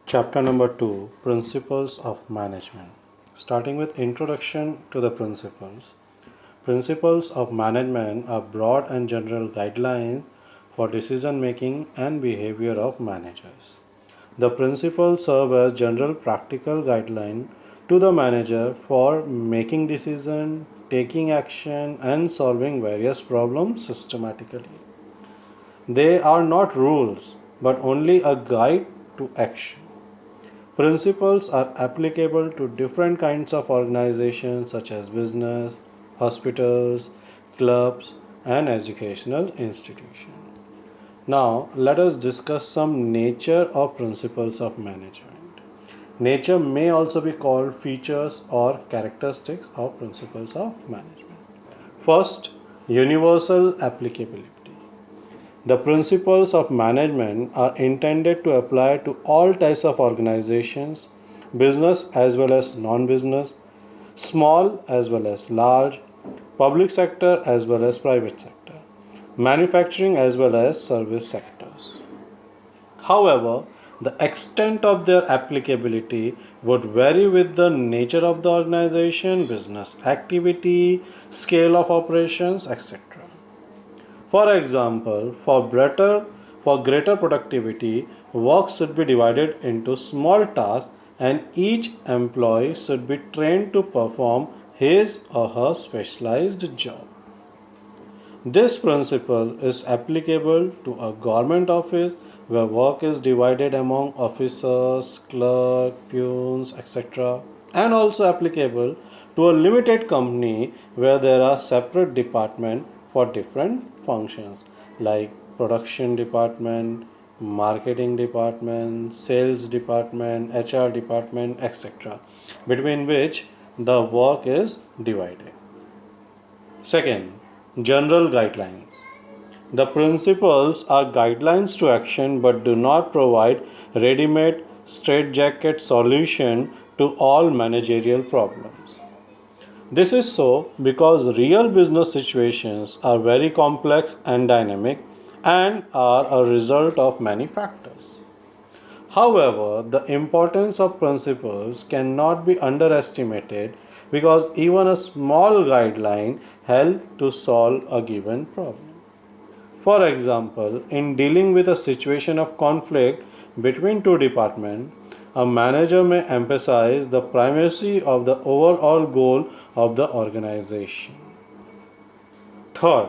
Chapter number 2, Principles of Management. Starting with Introduction to the Principles. Principles of management are broad and general guidelines for decision making and behavior of managers. The principles serve as general practical guidelines to the manager for making decisions, taking action, and solving various problems systematically. They are not rules but only a guide to action. Principles are applicable to different kinds of organizations such as business, hospitals, clubs, and educational institutions. Now, let us discuss some nature of principles of management. Nature may also be called features or characteristics of principles of management. First, universal applicability. The principles of management are intended to apply to all types of organizations, business as well as non business, small as well as large, public sector as well as private sector, manufacturing as well as service sectors. However, the extent of their applicability would vary with the nature of the organization, business activity, scale of operations, etc. For example, for greater productivity, work should be divided into small tasks and each employee should be trained to perform his or her specialized job. This principle is applicable to a government office where work is divided among officers, clerks, peons, etc., and also applicable to a limited company where there are separate departments for different functions like production department, marketing department, sales department, HR department, etc., between which the work is divided. Second, general guidelines. The principles are guidelines to action but do not provide ready-made straitjacket solution to all managerial problems. This is so because real business situations are very complex and dynamic and are a result of many factors. However, the importance of principles cannot be underestimated because even a small guideline helps to solve a given problem. For example, in dealing with a situation of conflict between two departments, a manager may emphasize the primacy of the overall goal of the organization. Third,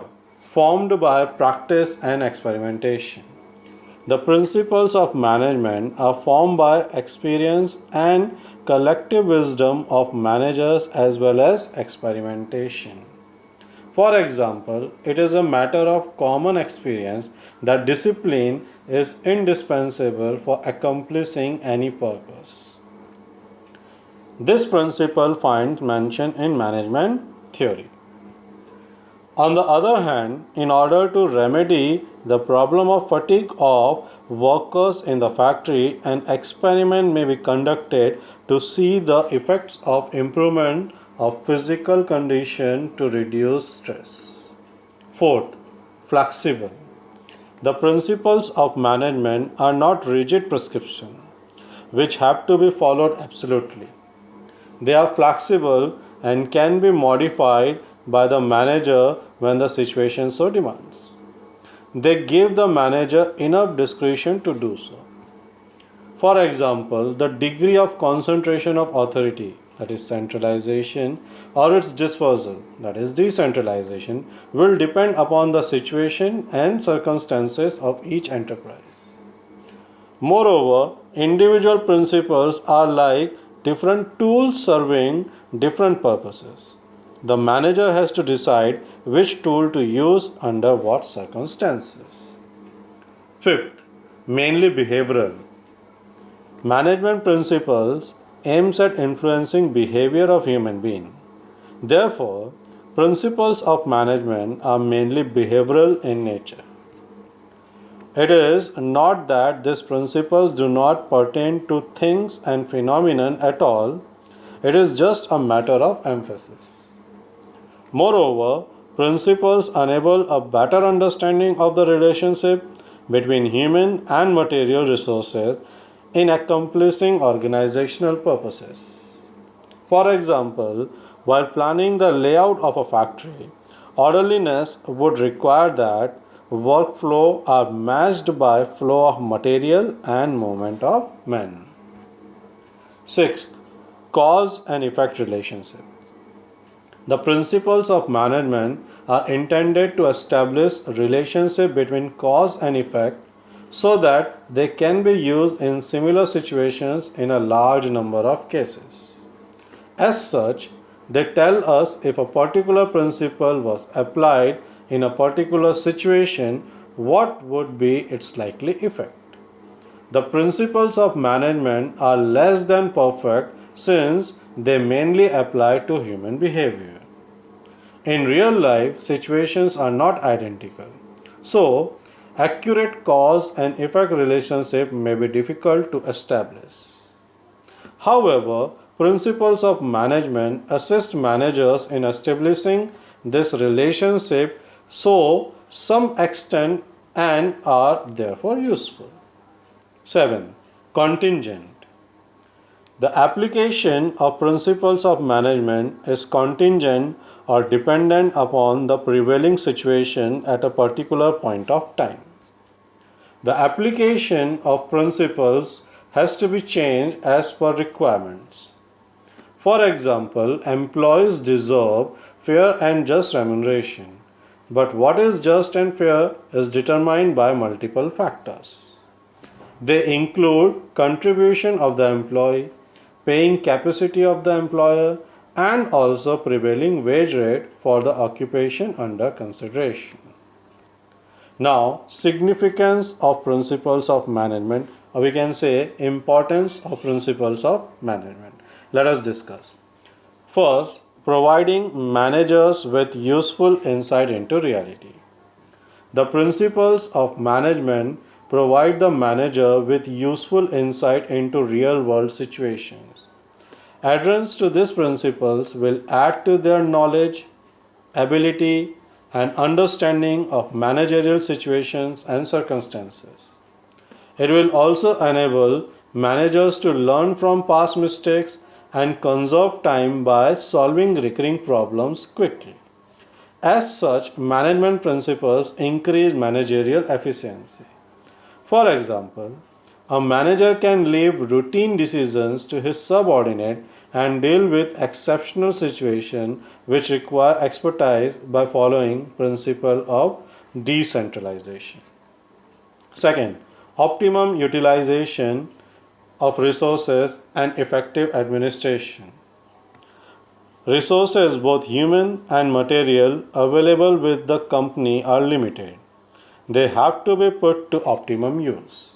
formed by practice and experimentation. The principles of management are formed by experience and collective wisdom of managers as well as experimentation. For example, it is a matter of common experience that discipline is indispensable for accomplishing any purpose. This principle finds mention in management theory. On the other hand, in order to remedy the problem of fatigue of workers in the factory, an experiment may be conducted to see the effects of improvement of physical condition to reduce stress. Fourth, flexible. The principles of management are not rigid prescriptions which have to be followed absolutely. They are flexible and can be modified by the manager when the situation so demands. They give the manager enough discretion to do so. For example, the degree of concentration of authority, that is centralization, or its dispersal, that is decentralization, will depend upon the situation and circumstances of each enterprise. Moreover, individual principles are like different tools serving different purposes. The manager has to decide which tool to use under what circumstances. Fifth, mainly behavioral. Management principles aims at influencing behavior of human being. Therefore, principles of management are mainly behavioral in nature. It is not that these principles do not pertain to things and phenomena at all, it is just a matter of emphasis. Moreover, principles enable a better understanding of the relationship between human and material resources in accomplishing organizational purposes. For example, while planning the layout of a factory, orderliness would require that workflow are matched by flow of material and movement of men. Sixth, cause and effect relationship. The principles of management are intended to establish a relationship between cause and effect so that they can be used in similar situations in a large number of cases. As such, they tell us if a particular principle was applied in a particular situation, what would be its likely effect. The principles of management are less than perfect since they mainly apply to human behavior. In real life, situations are not identical. So, accurate cause and effect relationship may be difficult to establish. However, principles of management assist managers in establishing this relationship so some extent and are therefore useful. 7. Contingent. The application of principles of management is contingent or dependent upon the prevailing situation at a particular point of time. The application of principles has to be changed as per requirements. For example, employees deserve fair and just remuneration, but what is just and fair is determined by multiple factors. They include contribution of the employee, paying capacity of the employer, and also prevailing wage rate for the occupation under consideration. Now, significance of principles of management, or we can say importance of principles of management. Let us discuss. First, providing managers with useful insight into reality. The principles of management provide the manager with useful insight into real world situations. Adherence to these principles will add to their knowledge, ability, and understanding of managerial situations and circumstances. It will also enable managers to learn from past mistakes and conserve time by solving recurring problems quickly. As such, management principles increase managerial efficiency. For example, a manager can leave routine decisions to his subordinate and deal with exceptional situations which require expertise by following principle of decentralization. Second, optimum utilization of resources and effective administration. Resources, both human and material, available with the company are limited. They have to be put to optimum use.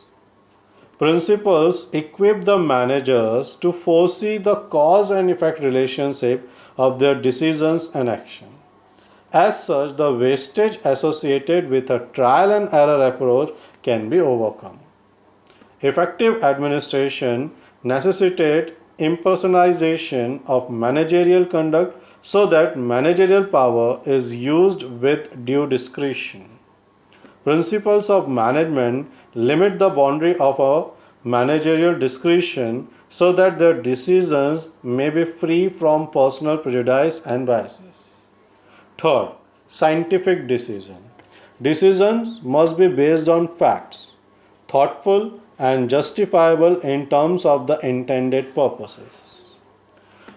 Principles equip the managers to foresee the cause and effect relationship of their decisions and action. As such, the wastage associated with a trial and error approach can be overcome. Effective administration necessitates impersonalization of managerial conduct so that managerial power is used with due discretion. Principles of management limit the boundary of a managerial discretion so that their decisions may be free from personal prejudice and biases. Third, scientific decision. Decisions must be based on facts, thoughtful and justifiable in terms of the intended purposes.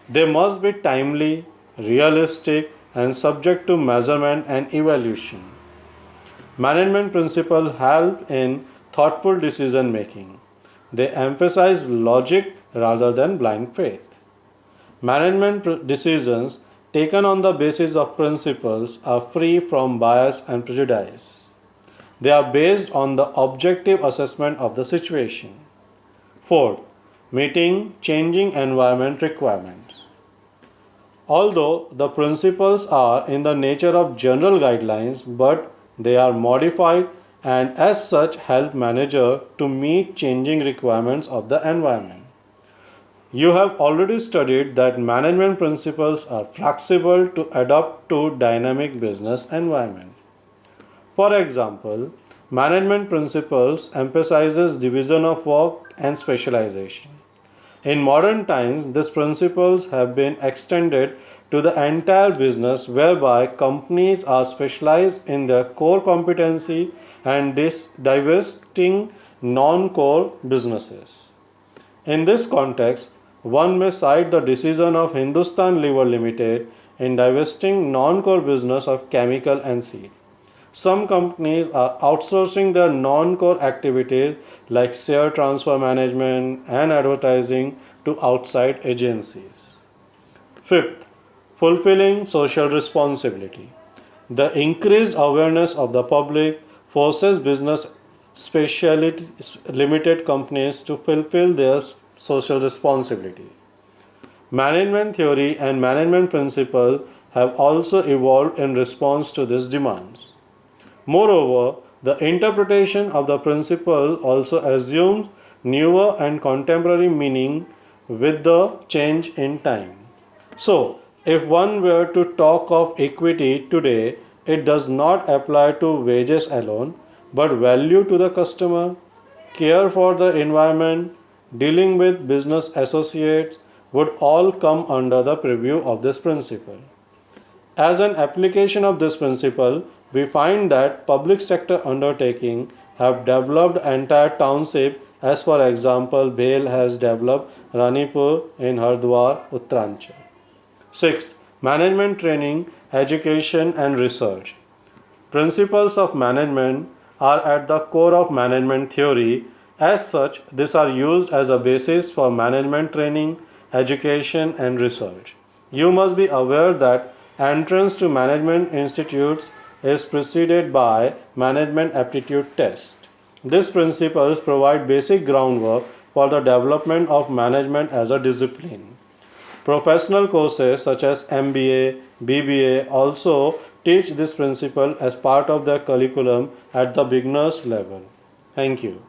They must be timely, realistic, and subject to measurement and evaluation. Management principles help in thoughtful decision making. They emphasize logic rather than blind faith. Management decisions taken on the basis of principles are free from bias and prejudice. They are based on the objective assessment of the situation. Fourth, meeting changing environment requirements. Although the principles are in the nature of general guidelines, but they are modified and as such help manager to meet changing requirements of the environment. You have already studied that management principles are flexible to adapt to dynamic business environment. For example, Management principles emphasizes division of work and specialization. In modern times, these principles have been extended to the entire business, whereby companies are specialized in their core competency and divesting non core businesses. In this context, one may cite the decision of Hindustan Lever Limited in divesting non core business of chemical and seed. Some companies are outsourcing their non core activities like share transfer management and advertising to outside agencies. Fifth, fulfilling social responsibility. The increased awareness of the public forces business specialty limited companies to fulfill their social responsibility. Management theory and management principle have also evolved in response to these demands. Moreover, the interpretation of the principle also assumes newer and contemporary meaning with the change in time. So, if one were to talk of equity today, it does not apply to wages alone, but value to the customer, care for the environment, dealing with business associates would all come under the purview of this principle. As an application of this principle, we find that public sector undertakings have developed entire township, as for example, Bhel has developed Ranipur in Hardwar, Uttaranchal. Sixth, management training, education and research. Principles of management are at the core of management theory. As such, these are used as a basis for management training, education, and research. You must be aware that entrance to management institutes is preceded by management aptitude test. These principles provide basic groundwork for the development of management as a discipline. Professional courses such as MBA, BBA also teach this principle as part of their curriculum at the beginner's level. Thank you.